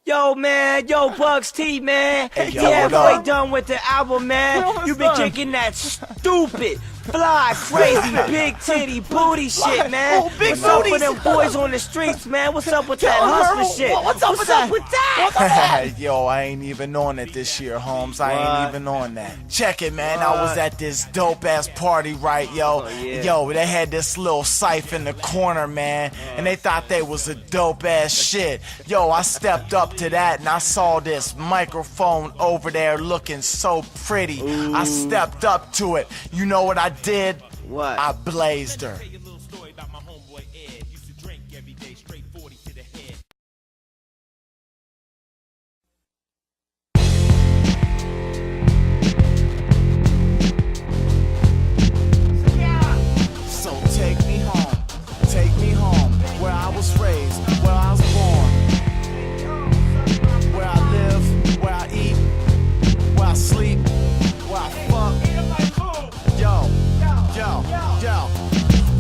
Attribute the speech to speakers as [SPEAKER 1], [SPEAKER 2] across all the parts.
[SPEAKER 1] Yo, man, yo, Bugs T, man.
[SPEAKER 2] Hey, yo,
[SPEAKER 1] yeah,
[SPEAKER 2] what up?
[SPEAKER 1] we done with the album, man. You been kicking that stupid, fly, crazy, big titty booty shit, man.
[SPEAKER 2] Oh, big
[SPEAKER 1] What's up
[SPEAKER 2] booties.
[SPEAKER 1] with them boys on the streets, man? What's up with that hustler shit?
[SPEAKER 2] What's up with
[SPEAKER 1] that?
[SPEAKER 2] Yo, I ain't even on it this year, Holmes. I ain't even on that. Check it, man. I was at this dope-ass party, right, yo? Yo, they had this little scythe in the corner, man, and they thought they was a dope-ass shit. Yo, I stepped up to that, and I saw this microphone over there looking so pretty. I stepped up to it. You know what I did?
[SPEAKER 1] What?
[SPEAKER 2] I blazed her. So take me home, where I was raised, where I was born, where I live, where I eat, where I sleep, where I fuck. Yo.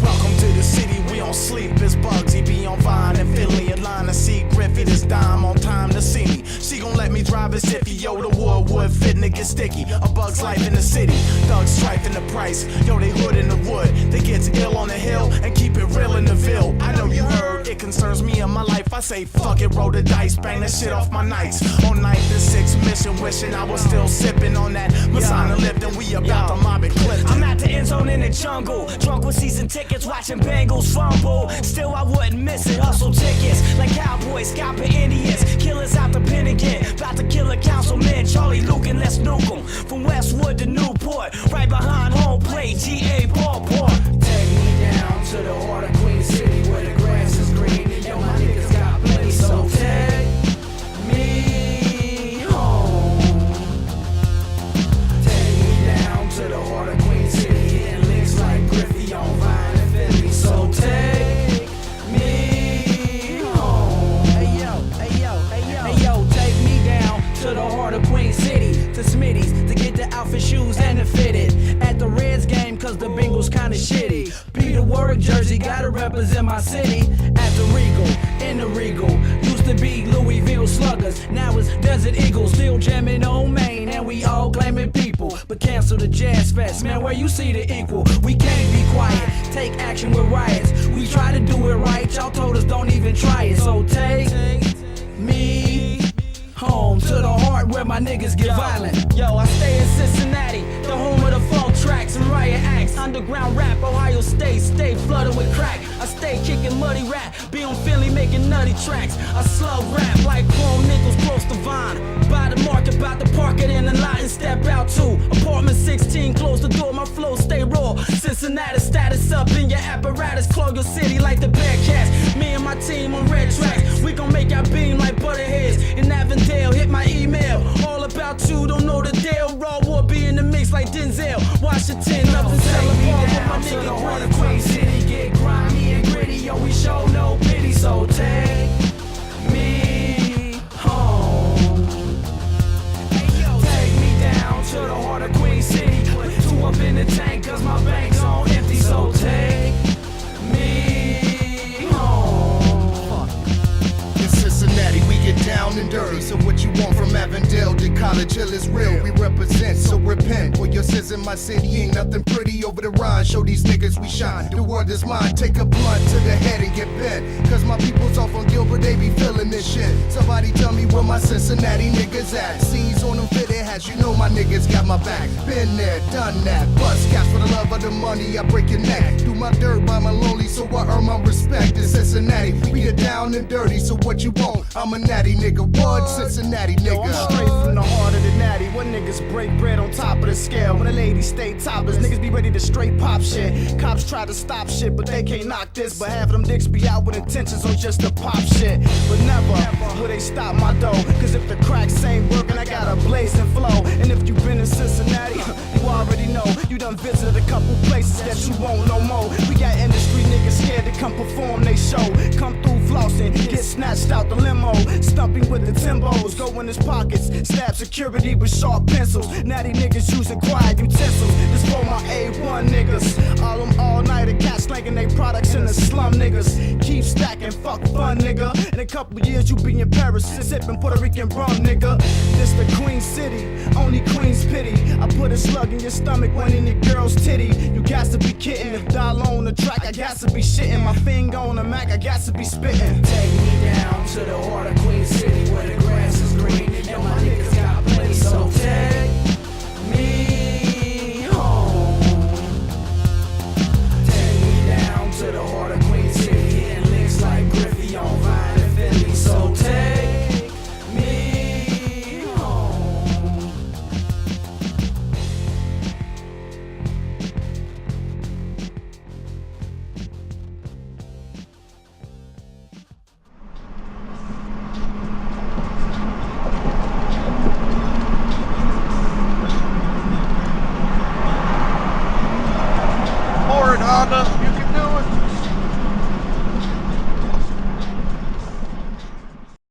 [SPEAKER 2] Welcome to the city, we don't sleep. It's Bugsy, be on Vine and Philly, a line to see Griffey. This dime on time to see me. She gon' let me drive as iffy. Yo, the wood fitting to get sticky. A bug's life in the city, thug strife in the price. Yo, they hood in the wood. They gets ill on the hill and keep it real in the Ville. I know you heard, it concerns me and my life. I say fuck it, roll the dice, bang that shit off my nights. On 9th and 6th mission, wishing I was still sipping on that Masana Lipton. We about to mob it Clifton.
[SPEAKER 1] I'm at the end zone in the jungle, drunk with season tickets, watching Bengals fumble. Still, I wouldn't miss it. Hustle tickets like cowboys, scalping Indians. Killers out the pen again, about to kill a councilman. Charlie Luke and let's nuke 'em. From Westwood to Newport, right behind home plate, GA ballpark.
[SPEAKER 3] Take me down to the heart of Queen City where the grass is green and yo, my niggas got plenty. So take me home. Take me down to the heart of Queen City, hitting licks like Griffey on Vine and Philly. So take me home. Hey yo, take me down to the heart of Queen City, to Smitty's, to get the outfit, shoes, and the fitted. At the Reds game, cause the Bengals kinda shitty. Peter Warwick jersey, gotta represent my city. At the Regal, in the Regal. Used to be Louisville Sluggers, now it's Desert Eagles. Still jamming on Main, and we all claiming people. But cancel the Jazz Fest, man, where you see the equal? We can't be quiet, take action with riots. We try to do it right, y'all told us don't even try it. So take me home to the heart where my niggas get violent. Yo, I stay in Cincinnati, the home of the folk tracks and riot acts. Underground rap, Ohio State, stay flooded with crack. I stay kicking muddy rap, be on Philly making nutty tracks. I slug rap like chrome nickels close to Vine. By the market, about to park it in the lot and step out too. Apartment 16, close the door, my flow stay raw. Cincinnati status up in your apparatus, clog your city like the Bearcats. Me and my team on red tracks, we gon' make y'all beam like butterheads. In Avondale, hit my email, all about you, don't know the deal. RaWaR be in the mix like Denzel. Washington, nothing celebrate with my nigga. To the heart of Queen City, get grimy and gritty, yo, we show no pity. So take me home. Take me down to the heart of Queen City. Put 2 up in the tank, cause my bank's on empty. So take me home.
[SPEAKER 4] In Cincinnati, we get down and dirty. So what you want from Avondale to College Hill is real. We represent, so repent. For your sins in my city ain't nothing pretty over the rhyme. Show these niggas we shine. The word is mine. Take a blunt to the head and get bent. Cause my people's off on Gilbert, they be feeling this shit. Somebody tell me where my Cincinnati niggas at. C's on them fitted hats, you know my niggas got my back. Been there, done that. Bust cash for the love of the money, I break your neck. Do my dirt by my lonely, so I earn my respect. In Cincinnati, we get down and dirty, so what you want? I'm a natty nigga, what? Cincinnati nigga.
[SPEAKER 2] Straight from the heart of the natty. What niggas break bread on top of the scale? When the ladies stay topless, niggas be ready to straight pop shit. Cops try to stop shit, but they can't knock this. But half of them dicks be out with intentions on just to pop shit. But never will they stop my dough. Cause if the cracks ain't working, I got a blazing flow. And if you been in Cincinnati, you already know. You done visited a couple places that you won't no more. We got industry niggas scared to come perform they show. Come through flossing, get snatched out the limo. Stumping with the Timbos, go in his pockets. Stab security with sharp pencils. Natty niggas using quiet utensils. This for my A1 niggas. All them all-nighter cats slanging they products in the slum niggas. Keep stacking, fuck fun nigga. In a couple years you be in Paris, sipping Puerto Rican rum, nigga. This the Queen City, only Queen's pity. I put a slug in your stomach, one in your girl's titty. You got to be kidding. If dollar on the track, I got to be shitting. My finger on the Mac, I got to be spitting.
[SPEAKER 3] Take me down